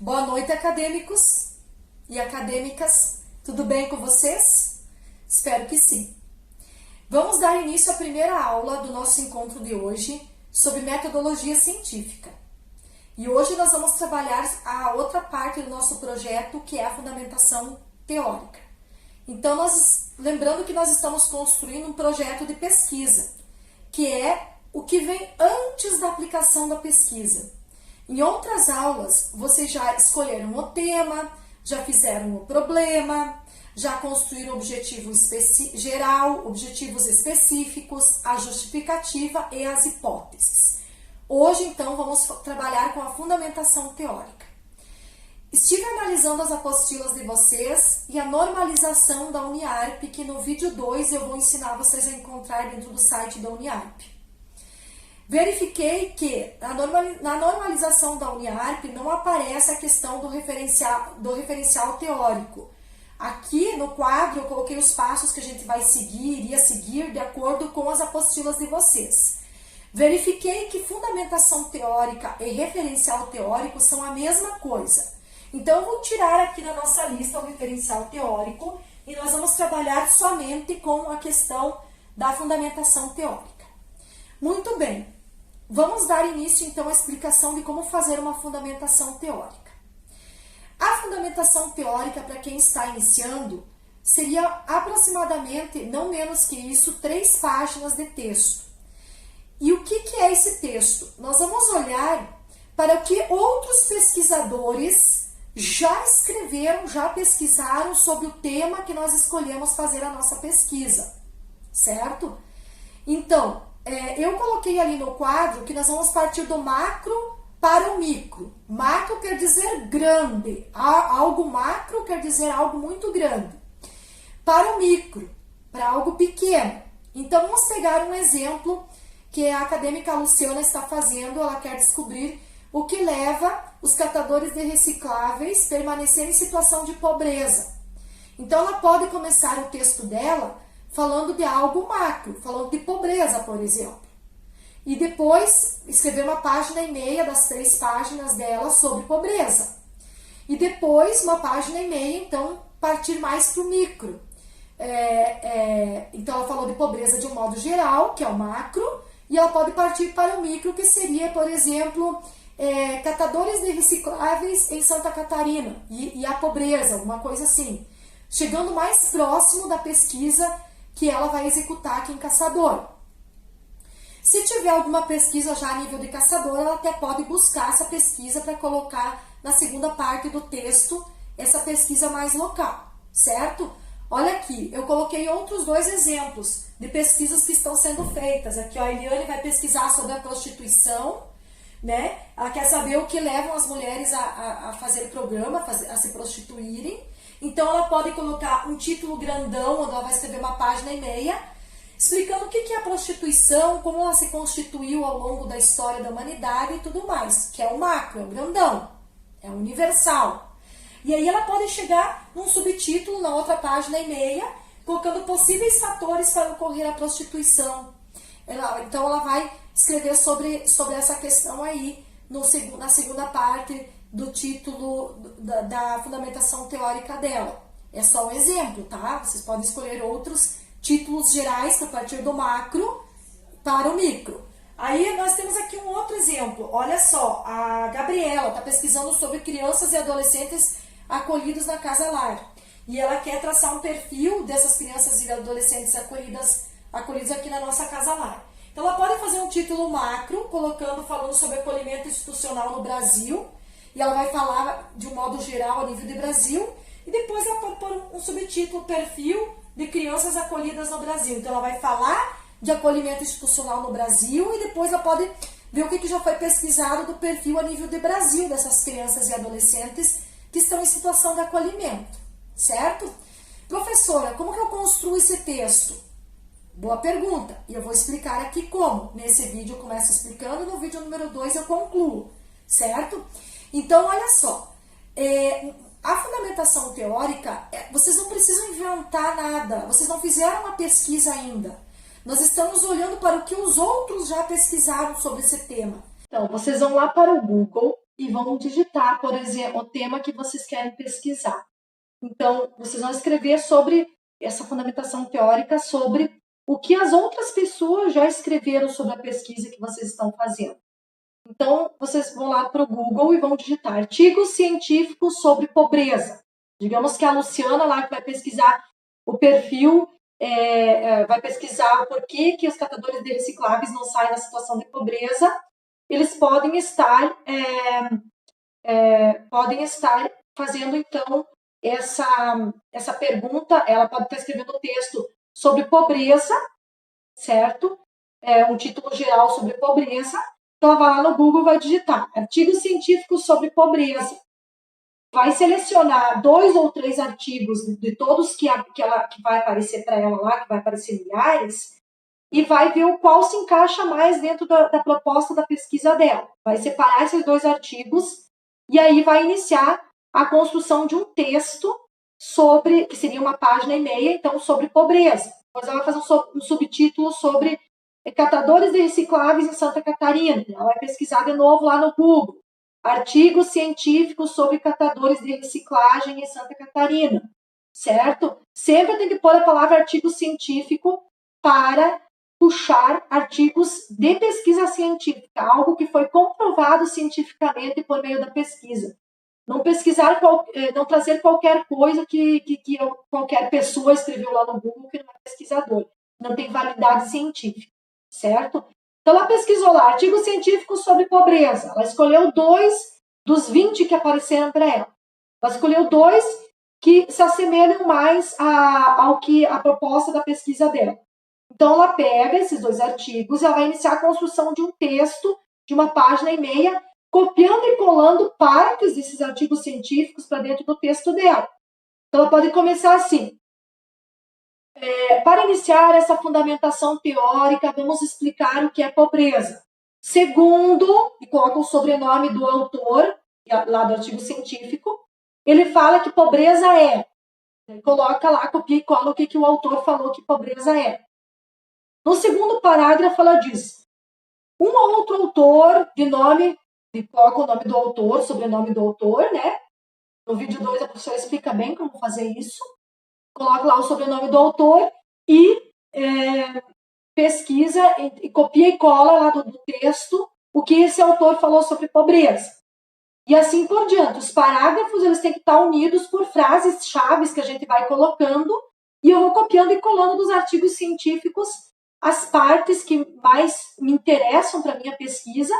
Boa noite, acadêmicos e acadêmicas. Tudo bem com vocês? Espero que sim. Vamos dar início à primeira aula do nosso encontro de hoje sobre metodologia científica. E hoje nós vamos trabalhar a outra parte do nosso projeto, que é a fundamentação teórica. Então, lembrando que nós estamos construindo um projeto de pesquisa, que é o que vem antes da aplicação da pesquisa. Em outras aulas, vocês já escolheram o tema, já fizeram o problema, já construíram objetivo geral, objetivos específicos, a justificativa e as hipóteses. Hoje, então, vamos trabalhar com a fundamentação teórica. Estive analisando as apostilas de vocês e a normalização da Uniarp, que no vídeo 2 eu vou ensinar vocês a encontrar dentro do site da Uniarp. Verifiquei que na normalização da Uniarp não aparece a questão do referencial teórico. Aqui no quadro eu coloquei os passos que a gente iria seguir de acordo com as apostilas de vocês. Verifiquei que fundamentação teórica e referencial teórico são a mesma coisa. Então eu vou tirar aqui na nossa lista o referencial teórico e nós vamos trabalhar somente com a questão da fundamentação teórica. Muito bem. Vamos dar início, então, à explicação de como fazer uma fundamentação teórica. A fundamentação teórica, para quem está iniciando, seria aproximadamente, não menos que isso, 3 páginas de texto. E o que é esse texto? Nós vamos olhar para o que outros pesquisadores já escreveram, já pesquisaram sobre o tema que nós escolhemos fazer a nossa pesquisa, certo? Então, eu coloquei ali no quadro que nós vamos partir do macro para o micro. Macro quer dizer grande, algo macro quer dizer algo muito grande. Para o micro, para algo pequeno. Então, vamos pegar um exemplo que a acadêmica Luciana está fazendo. Ela quer descobrir o que leva os catadores de recicláveis a permanecer em situação de pobreza. Então, ela pode começar o texto dela falando de algo macro, falando de pobreza, por exemplo. E depois escrever uma página e meia das 3 páginas dela sobre pobreza. E depois uma página e meia, então, partir mais para o micro. Então, ela falou de pobreza de um modo geral, que é o macro, e ela pode partir para o micro, que seria, por exemplo, catadores de recicláveis em Santa Catarina, e a pobreza, uma coisa assim. Chegando mais próximo da pesquisa que ela vai executar aqui em Caçador. Se tiver alguma pesquisa já a nível de Caçador, ela até pode buscar essa pesquisa para colocar na segunda parte do texto essa pesquisa mais local, certo? Olha aqui, eu coloquei outros 2 exemplos de pesquisas que estão sendo feitas. Aqui, ó, a Eliane vai pesquisar sobre a prostituição, né? Ela quer saber o que levam as mulheres a fazer programa, a se prostituírem. Então, ela pode colocar um título grandão, onde ela vai escrever uma página e meia, explicando o que é a prostituição, como ela se constituiu ao longo da história da humanidade e tudo mais, que é o macro, é o grandão, é o universal. E aí ela pode chegar num subtítulo, na outra página e meia, colocando possíveis fatores para ocorrer a prostituição. Então, ela vai escrever sobre essa questão aí, na segunda parte do título da fundamentação teórica dela. É só um exemplo, tá? Vocês podem escolher outros títulos gerais para partir do macro para o micro. Aí nós temos aqui um outro exemplo. Olha só, a Gabriela está pesquisando sobre crianças e adolescentes acolhidos na Casa Lar. E ela quer traçar um perfil dessas crianças e adolescentes acolhidos aqui na nossa Casa Lar. Então ela pode fazer um título macro, falando sobre acolhimento institucional no Brasil, e ela vai falar de um modo geral a nível de Brasil, e depois ela pode pôr um subtítulo, perfil de crianças acolhidas no Brasil. Então ela vai falar de acolhimento institucional no Brasil, e depois ela pode ver o que já foi pesquisado do perfil a nível de Brasil dessas crianças e adolescentes que estão em situação de acolhimento, certo? Professora, como que eu construo esse texto? Boa pergunta, e eu vou explicar aqui como. Nesse vídeo eu começo explicando, no vídeo número 2 eu concluo, certo? Então, olha só, a fundamentação teórica, vocês não precisam inventar nada, vocês não fizeram uma pesquisa ainda. Nós estamos olhando para o que os outros já pesquisaram sobre esse tema. Então, vocês vão lá para o Google e vão digitar, por exemplo, o tema que vocês querem pesquisar. Então, vocês vão escrever sobre essa fundamentação teórica, sobre o que as outras pessoas já escreveram sobre a pesquisa que vocês estão fazendo. Então, vocês vão lá para o Google e vão digitar artigos científicos sobre pobreza. Digamos que a Luciana lá que vai pesquisar o perfil, vai pesquisar o porquê que os catadores de recicláveis não saem da situação de pobreza. Eles podem estar fazendo, então, essa pergunta. Ela pode estar escrevendo um texto sobre pobreza, certo? Um título geral sobre pobreza. Então, ela vai lá no Google e vai digitar artigos científicos sobre pobreza. Vai selecionar 2 ou 3 artigos de todos que vai aparecer para ela lá, que vai aparecer milhares, e vai ver o qual se encaixa mais dentro da proposta da pesquisa dela. Vai separar esses 2 artigos e aí vai iniciar a construção de um texto sobre, que seria uma página e meia, então, sobre pobreza. Depois ela vai fazer um subtítulo sobre catadores de recicláveis em Santa Catarina. Ela vai pesquisar de novo lá no Google. Artigos científicos sobre catadores de reciclagem em Santa Catarina. Certo? Sempre tem que pôr a palavra artigo científico para puxar artigos de pesquisa científica, algo que foi comprovado cientificamente por meio da pesquisa. Não não trazer qualquer coisa que qualquer pessoa escreveu lá no Google que não é pesquisador. Não tem validade científica, certo? Então, ela pesquisou lá, artigos científicos sobre pobreza. Ela escolheu 2 dos 20 que apareceram para ela. Ela escolheu 2 que se assemelham mais ao que a proposta da pesquisa dela. Então, ela pega esses 2 artigos e ela vai iniciar a construção de um texto de uma página e meia, copiando e colando partes desses artigos científicos para dentro do texto dela. Então, ela pode começar assim. Para iniciar essa fundamentação teórica, vamos explicar o que é pobreza. Segundo, e coloca o sobrenome do autor, lá do artigo científico, ele fala que pobreza é. Ele coloca lá, copia e cola o que o autor falou que pobreza é. No segundo parágrafo, ela diz: um outro autor de nome, e coloca o nome do autor, sobrenome do autor, né? No vídeo 2, a professora explica bem como fazer isso. Coloca lá o sobrenome do autor e pesquisa, e copia e cola lá do texto o que esse autor falou sobre pobreza. E assim por diante. Os parágrafos eles têm que estar unidos por frases-chave que a gente vai colocando, e eu vou copiando e colando dos artigos científicos as partes que mais me interessam para a minha pesquisa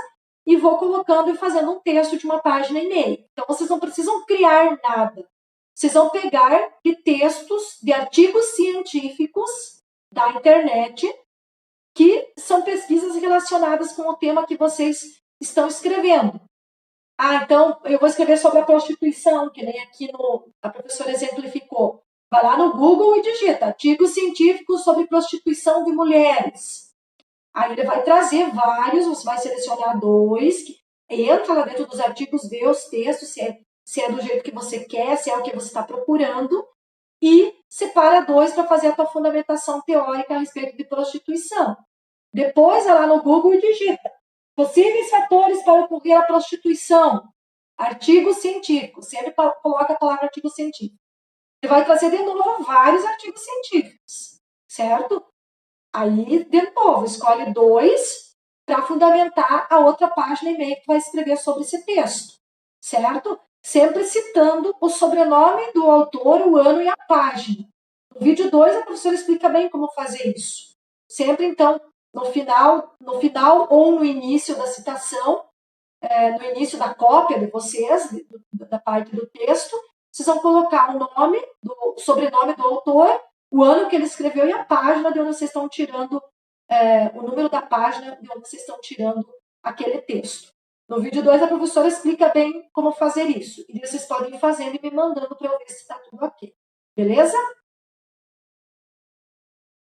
e vou colocando e fazendo um texto de uma página e meia. Então, vocês não precisam criar nada. Vocês vão pegar de textos, de artigos científicos da internet, que são pesquisas relacionadas com o tema que vocês estão escrevendo. Então, eu vou escrever sobre a prostituição, que nem aqui a professora exemplificou. Vai lá no Google e digita artigos científicos sobre prostituição de mulheres. Aí ele vai trazer vários, você vai selecionar 2, entra lá dentro dos artigos, vê os textos, se é do jeito que você quer, se é o que você está procurando, e separa 2 para fazer a tua fundamentação teórica a respeito de prostituição. Depois, vai lá no Google e digita possíveis fatores para ocorrer a prostituição. Artigo científico. Sempre coloca a palavra artigo científico. Ele vai trazer de novo vários artigos científicos, certo? Aí, de novo, escolhe 2 para fundamentar a outra página e meia que vai escrever sobre esse texto, certo? Sempre citando o sobrenome do autor, o ano e a página. No vídeo 2, a professora explica bem como fazer isso. Sempre, então, no final ou no início da citação, no início da cópia de vocês, da parte do texto, vocês vão colocar o sobrenome do autor, o ano que ele escreveu e a página de onde vocês estão tirando, o número da página de onde vocês estão tirando aquele texto. No vídeo 2, a professora explica bem como fazer isso. E vocês podem ir fazendo e me mandando para eu ver se está tudo ok. Beleza?